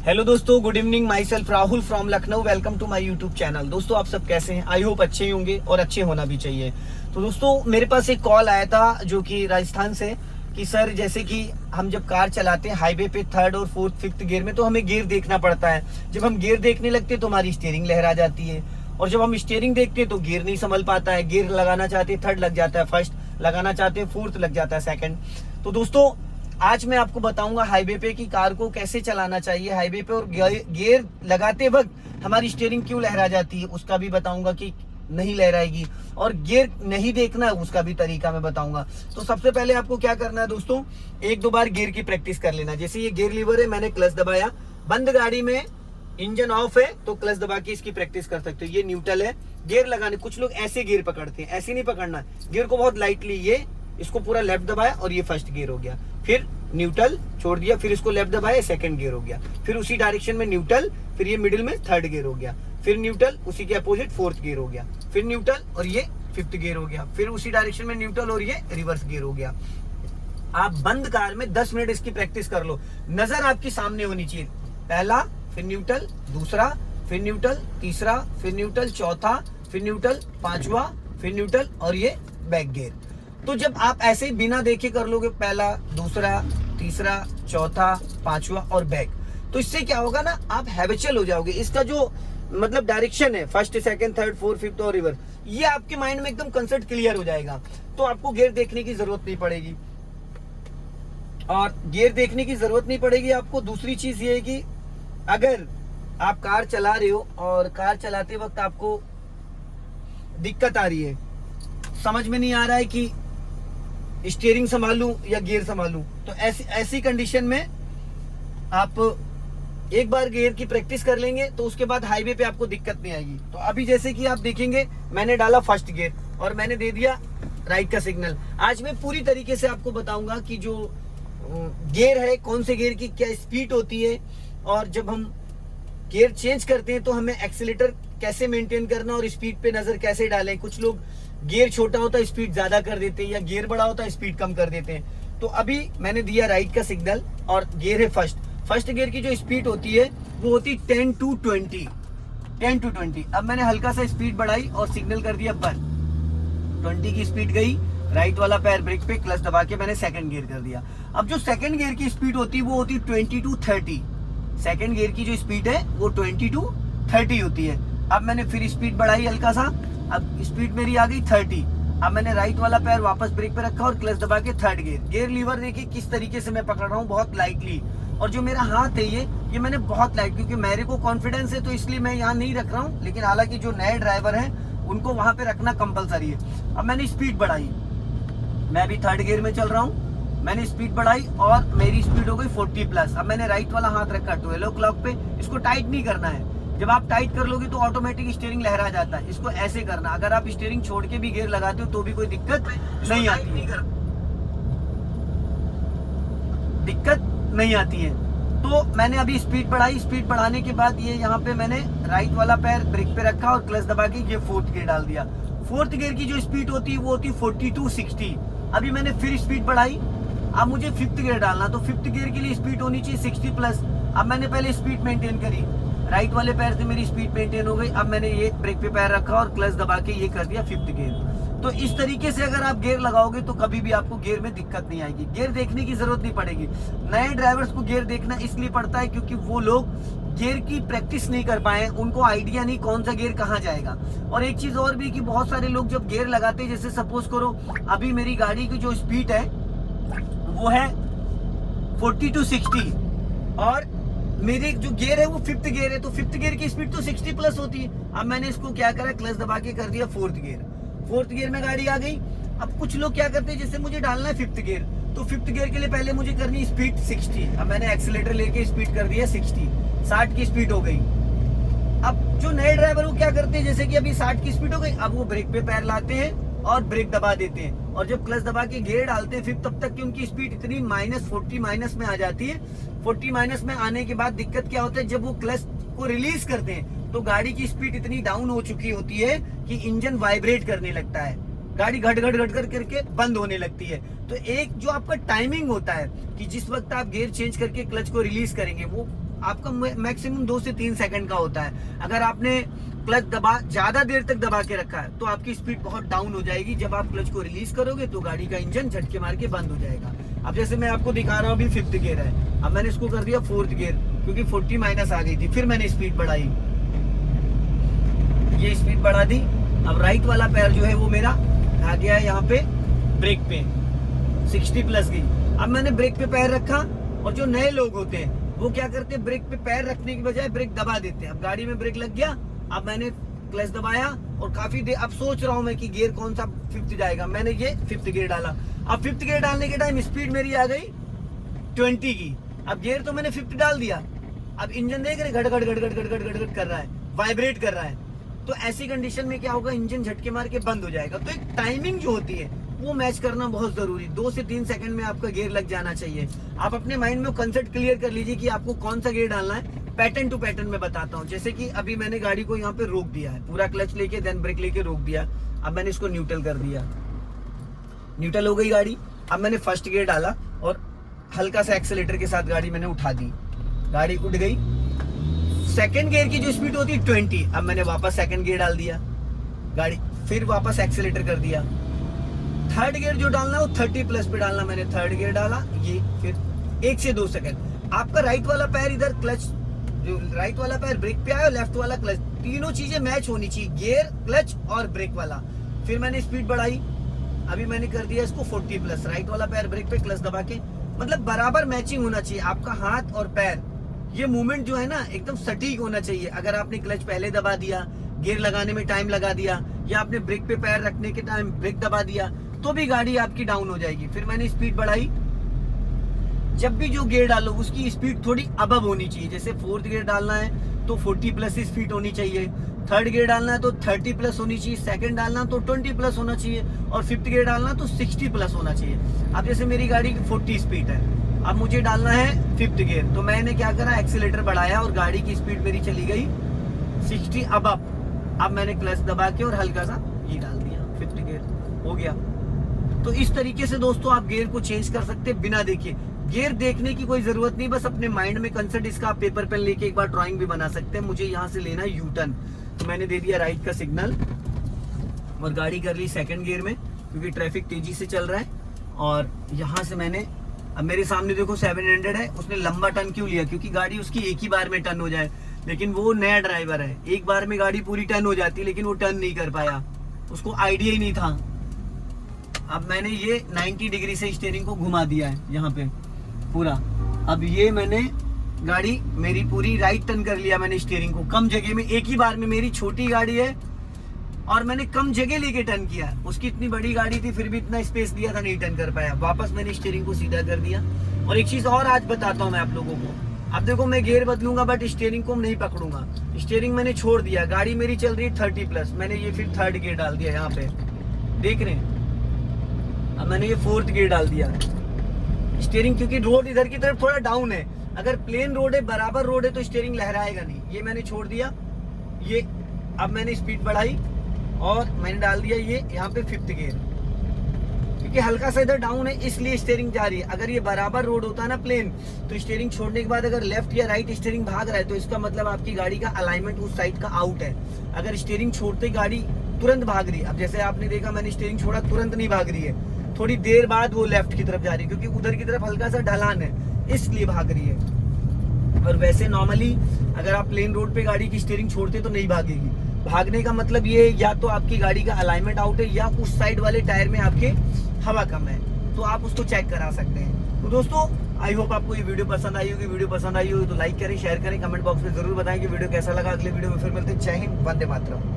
Hello दोस्तों, good evening. Myself Rahul from Lucknow. Welcome to my YouTube channel. दोस्तों, आप सब कैसे हैं? आई होप अच्छे ही होंगे और अच्छे होना भी चाहिए। तो दोस्तों, मेरे पास एक कॉल आया था जो कि राजस्थान से, कि सर जैसे कि हम जब कार चलाते हैं हाईवे पे थर्ड और फोर्थ फिफ्थ गियर में, तो हमें गियर देखना पड़ता है। जब हम गियर देखने लगते हैं तो हमारी स्टीयरिंग लहरा जाती है, और जब हम स्टीयरिंग देखते हैं तो गियर नहीं संभल पाता है। गियर लगाना चाहते हैं थर्ड लग जाता है फर्स्ट, लगाना चाहते हैं फोर्थ लग जाता है सेकंड। तो दोस्तों, आज मैं आपको बताऊंगा हाईवे पे की कार को कैसे चलाना चाहिए हाईवे पे, और गियर लगाते वक्त हमारी स्टीयरिंग क्यों लहरा जाती है उसका भी बताऊंगा कि नहीं लहराएगी, और गियर नहीं देखना है उसका भी तरीका मैं बताऊंगा। तो सबसे पहले आपको क्या करना है दोस्तों, एक दो बार गियर की प्रैक्टिस कर लेना। जैसे ये गियर लीवर है, मैंने क्लच दबाया, बंद गाड़ी में इंजन ऑफ है तो क्लच दबा के इसकी प्रैक्टिस कर सकते हो। ये न्यूट्रल है। गियर लगाने, कुछ लोग ऐसे गियर पकड़ते हैं, ऐसे नहीं पकड़ना, गियर को बहुत लाइटली, ये इसको पूरा लेफ्ट दबाया और ये फर्स्ट गियर हो गया, फिर न्यूट्रल छोड़ दिया, फिर इसको लेफ्ट दबाया सेकंड गियर हो गया, फिर उसी डायरेक्शन में न्यूट्रल, फिर ये मिडिल में थर्ड गियर हो गया, फिर न्यूट्रल उसी के अपोजिट फोर्थ गियर हो गया, फिर न्यूट्रल और ये फिफ्थ गियर हो गया, फिर उसी डायरेक्शन में न्यूट्रल और ये रिवर्स गियर हो गया। आप बंद कार में 10 मिनट इसकी प्रैक्टिस कर लो। नजर आपकी सामने होनी चाहिए। पहला, फिर न्यूट्रल, दूसरा, फिर न्यूट्रल, तीसरा, फिर न्यूट्रल, चौथा, फिर न्यूट्रल, पांचवा, फिर न्यूट्रल और ये बैक गियर। तो जब आप ऐसे ही बिना देखे कर लोगे, पहला, दूसरा, तीसरा, चौथा, पांचवा और बैक, तो इससे क्या होगा ना, आप हैबिचुअल हो जाओगे। इसका जो मतलब डायरेक्शन है, first, second, third, fourth, fifth और रिवर्स, ये आपके माइंड में एकदम कंसेप्ट क्लियर हो जाएगा। तो आपको गियर देखने की जरूरत नहीं पड़ेगी, और गियर देखने की जरूरत नहीं पड़ेगी आपको। दूसरी चीज ये है कि अगर आप कार चला रहे हो और कार चलाते वक्त आपको दिक्कत आ रही है, समझ में नहीं आ रहा है कि स्टीयरिंग संभालूं या गियर संभालूं, तो ऐसी कंडीशन में आप एक बार गियर की प्रैक्टिस कर लेंगे तो उसके बाद हाईवे पे आपको दिक्कत नहीं आएगी। तो अभी जैसे कि आप देखेंगे, मैंने डाला फर्स्ट गियर और मैंने दे दिया राइट का सिग्नल। आज मैं पूरी तरीके से आपको बताऊंगा कि जो गियर है, कौन से गियर की क्या स्पीड होती है, और जब हम गियर चेंज करते हैं तो हमें एक्सीलेटर कैसे मेंटेन करना और स्पीड पे नजर कैसे डालें। कुछ लोग गियर छोटा होता है स्पीड ज्यादा कर देते हैं, या गियर बड़ा होता है स्पीड कम कर देते हैं। तो अभी मैंने दिया राइट का सिग्नल और गियर है फर्स्ट गियर की जो स्पीड होती है वो होती 10 to 20। अब मैंने हल्का सा स्पीड बढ़ाई और सिग्नल कर दिया बंद। 20 की स्पीड गई, राइट वाला पैर ब्रेक पे, क्लच दबा के मैंने सेकंड गियर कर दिया। अब जो सेकंड गियर की स्पीड होती है वो होती 20 to 30। सेकंड गियर की जो स्पीड है वो 20 to 30 होती है। अब मैंने फिर स्पीड बढ़ाई हल्का सा, अब स्पीड मेरी आ गई 30। अब मैंने राइट वाला पैर वापस ब्रेक पे रखा और क्लच दबा के थर्ड गियर लीवर देखिए किस तरीके से मैं पकड़ रहा हूँ, बहुत लाइटली। और जो मेरा हाथ है ये मैंने बहुत लाइट, क्योंकि मेरे को कॉन्फिडेंस है तो इसलिए मैं यहाँ नहीं रख रहा हूँ, लेकिन हालांकि जो नए ड्राइवर हैं उनको वहां पे रखना कंपलसरी है। अब मैंने स्पीड बढ़ाई, मैं अभी थर्ड गियर में चल रहा हूँ, मैंने स्पीड बढ़ाई और मेरी स्पीड हो गई 40+। अब मैंने राइट वाला हाथ रखा 12 o'clock पे, इसको टाइट नहीं करना है। जब आप टाइट कर लोगे तो ऑटोमेटिक स्टीयरिंग लहरा जाता है, इसको ऐसे करना। अगर आप स्टीयरिंग छोड़ के भी गियर लगाते हो तो भी कोई दिक्कत नहीं आती है। तो मैंने अभी स्पीड बढ़ाई, स्पीड बढ़ाने के बाद ये यहाँ पे मैंने राइट वाला पैर ब्रेक पे रखा और क्लच दबा के ये फोर्थ गियर डाल दिया। फोर्थ गियर की जो स्पीड होती है वो होती है 40 to 60। अभी मैंने फिर स्पीड बढ़ाई, अब मुझे फिफ्थ गियर डालना, तो फिफ्थ गियर के लिए स्पीड होनी चाहिए 60+। अब मैंने पहले स्पीड मेंटेन करी, राइट वाले पैर से मेरी स्पीड मेंटेन हो गई। अब मैंने ये ब्रेक पे पैर रखा और क्लच दबा के ये कर दिया फिफ्थ गियर। तो इस तरीके से अगर आप गियर लगाओगे तो कभी भी आपको गियर में दिक्कत नहीं आएगी, गियर देखने की जरूरत नहीं पड़ेगी। नए ड्राइवर्स को गियर देखना इसलिए पड़ता है क्योंकि वो लोग गियर की प्रैक्टिस नहीं कर पाए, उनको आइडिया नहीं कौन सा गियर कहाँ जाएगा। और एक चीज और भी कि बहुत सारे लोग जब गियर लगाते हैं, जैसे सपोज करो अभी मेरी गाड़ी की जो स्पीड है वो है 40 to 60, और मेरे जो गियर है वो फिफ्थ गियर है, तो फिफ्थ गियर की स्पीड तो 60+ होती है। अब मैंने इसको क्या करा, क्लच दबा के कर दिया फोर्थ गियर में गाड़ी आ गई। अब कुछ लोग क्या करते हैं, जैसे मुझे डालना है फिफ्थ गियर, तो फिफ्थ गियर के लिए पहले मुझे करनी स्पीड 60। अब मैंने एक्सीलेटर लेके स्पीड कर दिया 60 की स्पीड हो गई। अब जो नए ड्राइवर वो क्या करते हैं, जैसे कि अभी 60 की स्पीड हो गई, अब वो ब्रेक पे पैर लाते हैं और ब्रेक दबा देते हैं, और जब क्लच दबा के गियर डालते हैं फिर तब तक की उनकी स्पीड इतनी -40 में आ जाती है। 40 में आने के बाद दिक्कत क्या होता है, जब वो क्लच को रिलीज करते हैं तो गाड़ी की स्पीड इतनी डाउन हो चुकी होती है कि इंजन वाइब्रेट करने लगता है, गाड़ी घट करके बंद होने लगती है। तो एक जो आपका टाइमिंग होता है कि जिस वक्त आप गियर चेंज करके क्लच को रिलीज करेंगे, वो आपका मैक्सिमम 2 से 3 सेकंड का होता है। अगर आपने क्लच दबा ज्यादा देर तक दबा के रखा है तो आपकी स्पीड बहुत डाउन हो जाएगी। जब आप क्लच को रिलीज करोगे तो गाड़ी का इंजन झटके मार के बंद हो जाएगा। अब जैसे मैं आपको दिखा रहा हूँ, अभी 5th गियर है, अब मैंने इसको कर दिया 4th गियर क्योंकि 40 माइनस आ गई थी। फिर मैंने स्पीड बढ़ाई, ये स्पीड बढ़ा दी। अब राइट वाला पैर जो है वो मेरा आ गया है यहाँ पे ब्रेक पे, 60 प्लस गई। अब मैंने ब्रेक पे पैर रखा, और जो नए लोग होते हैं वो क्या करते हैं, ब्रेक पे पैर रखने की बजाय ब्रेक दबा देते हैं। अब गाड़ी में ब्रेक लग गया, अब मैंने क्लच दबाया और काफी देर, अब सोच रहा हूं मैं कि गियर कौन सा 5th जाएगा, मैंने ये 5th गियर डाला। अब 5th गियर डालने के टाइम स्पीड मेरी आ गई 20 की। अब गियर तो मैंने 50 डाल दिया, अब इंजन देख रहे घट घट घट घट घट घट घट कर रहा है, वाइब्रेट कर रहा है। तो ऐसी कंडीशन में क्या होगा, इंजन झटके मार के बंद हो जाएगा। तो एक टाइमिंग जो होती है वो मैच करना बहुत जरूरी, 2 से 3 सेकंड में आपका गियर लग जाना चाहिए। आप अपने माइंड में कंसेप्ट क्लियर कर लीजिए कि आपको कौन सा गियर डालना है। पैटर्न टू पैटर्न में बताता हूँ। जैसे कि अभी मैंने गाड़ी को यहाँ पे रोक दिया है, पूरा क्लच लेके देन ब्रेक लेके रोक दिया। अब मैंने इसको न्यूट्रल कर दिया, न्यूट्रल हो गई गाड़ी। अब मैंने फर्स्ट गियर डाला और हल्का सा एक्सेलेटर के साथ गाड़ी मैंने उठा दी, गाड़ी उठ गई। सेकंड गियर की जो स्पीड होती है 20, अब मैंने वापस सेकंड गियर डाल दिया, गाड़ी फिर वापस एक्सेलेटर कर दिया। थर्ड गियर जो डालना वो 30 प्लस पे डालना, मैंने थर्ड गियर डाला, ये फिर 1 से 2 सेकंड। आपका राइट वाला पैर इधर क्लच, जो राइट वाला पैर ब्रेक पे आया और लेफ्ट वाला क्लच, तीनों चीजें मैच होनी चाहिए, गियर, क्लच और ब्रेक वाला। फिर मैंने स्पीड बढ़ाई, अभी मैंने कर दिया इसको 40 प्लस, राइट वाला पैर ब्रेक पे, क्लच दबा के, मतलब बराबर मैचिंग होना चाहिए आपका हाथ और पैर। ये मूवमेंट जो है ना एकदम सटीक होना चाहिए। अगर आपने क्लच पहले दबा दिया, गियर लगाने में टाइम लगा दिया, या आपने ब्रेक पे पैर रखने के टाइम ब्रेक दबा दिया, तो भी गाड़ी आपकी डाउन हो जाएगी। फिर मैंने स्पीड बढ़ाई। जब भी जो गियर डालो उसकी स्पीड थोड़ी अबव होनी चाहिए। जैसे 4th गियर डालना है तो 40 प्लस स्पीड होनी चाहिए, 3rd गियर डालना है तो 30 प्लस होनी चाहिए, 2nd डालना तो 20 प्लस होना चाहिए, और 5th गियर डालना तो 60 प्लस होना चाहिए। अब जैसे मेरी गाड़ी की 40 स्पीड है, अब मुझे डालना है 5th गियर, तो मैंने क्या करा, एक्सीलेटर बढ़ाया और गाड़ी की स्पीड मेरी चली गई 60 अबव। अब मैंने क्लच दबा के और हल्का सा ये डाल दिया, 5th गियर हो गया। तो इस तरीके से दोस्तों आप गियर को चेंज कर सकते हैं बिना देखे। गियर देखने की कोई जरूरत नहीं, बस अपने माइंड में कंसेप्ट इसका आप पेपर पेन लेके एक बार ड्राइंग भी बना सकते हैं। मुझे यहाँ से लेना है यू टर्न, तो मैंने दे दिया राइट का सिग्नल और गाड़ी कर ली 2nd गियर में क्योंकि ट्रैफिक तेजी से चल रहा है। और यहाँ से मैंने, अब मेरे सामने देखो 700 है, उसने लंबा टर्न क्यों लिया, क्योंकि गाड़ी उसकी एक ही बार में टर्न हो जाए। लेकिन वो नया ड्राइवर है, एक बार में गाड़ी पूरी टर्न हो जाती है, लेकिन वो टर्न नहीं कर पाया, उसको आइडिया ही नहीं था। अब मैंने ये 90 डिग्री से स्टीयरिंग को घुमा दिया है यहाँ पे पूरा। अब ये मैंने गाड़ी मेरी पूरी राइट टर्न कर लिया मैंने स्टीयरिंग को कम जगह में, एक ही बार में। मेरी छोटी गाड़ी है और मैंने कम जगह लेके टर्न किया, उसकी इतनी बड़ी गाड़ी थी फिर भी इतना स्पेस दिया था, नहीं टर्न कर पाया। वापस मैंने स्टीयरिंग को सीधा कर दिया। और एक चीज और आज बताता हूँ मैं आप लोगों को। अब देखो मैं गियर बदलूंगा बट स्टीयरिंग को नहीं पकड़ूंगा, स्टीयरिंग मैंने छोड़ दिया, गाड़ी मेरी चल रही है 30 प्लस, मैंने ये फिर 3rd गियर डाल दिया यहाँ पे, देख रहे हैं। अब मैंने ये 4th गियर डाल दिया स्टीयरिंग, क्योंकि रोड इधर की तरफ थोड़ा डाउन है, अगर प्लेन रोड है, बराबर रोड है तो स्टीयरिंग लहराएगा नहीं। ये मैंने छोड़ दिया ये। अब मैंने स्पीड बढ़ाई और मैंने डाल दिया ये यहाँ पे 5th गियर, क्योंकि हल्का सा इधर डाउन है इसलिए स्टीयरिंग जा रही है। अगर ये बराबर रोड होता ना प्लेन, तो स्टीयरिंग छोड़ने के बाद अगर लेफ्ट या राइट स्टीयरिंग भाग रहा है तो इसका मतलब आपकी गाड़ी का अलाइनमेंट उस साइड का आउट है। अगर स्टीयरिंग छोड़ते गाड़ी तुरंत भाग रही है, अब जैसे आपने देखा मैंने स्टीयरिंग छोड़ा, तुरंत नहीं भाग रही है, थोड़ी देर बाद वो लेफ्ट की तरफ जा रही है, क्योंकि उधर की तरफ हल्का सा ढलान है इसलिए भाग रही है। और वैसे नॉर्मली अगर आप प्लेन रोड पे गाड़ी की स्टीयरिंग छोड़ते तो नहीं भागेगी। भागने का मतलब ये है या तो आपकी गाड़ी का अलाइनमेंट आउट है या उस साइड वाले टायर में आपके हवा कम है, तो आप उसको चेक करा सकते हैं। तो दोस्तों आई होप आपको ये वीडियो पसंद आई होगी। वीडियो पसंद आई होगी तो लाइक करें, शेयर करें, कमेंट बॉक्स में जरूर बताएं कि वीडियो कैसा लगा। अगले वीडियो में फिर मिलते हैं। जय हिंद, वंदे मातरम।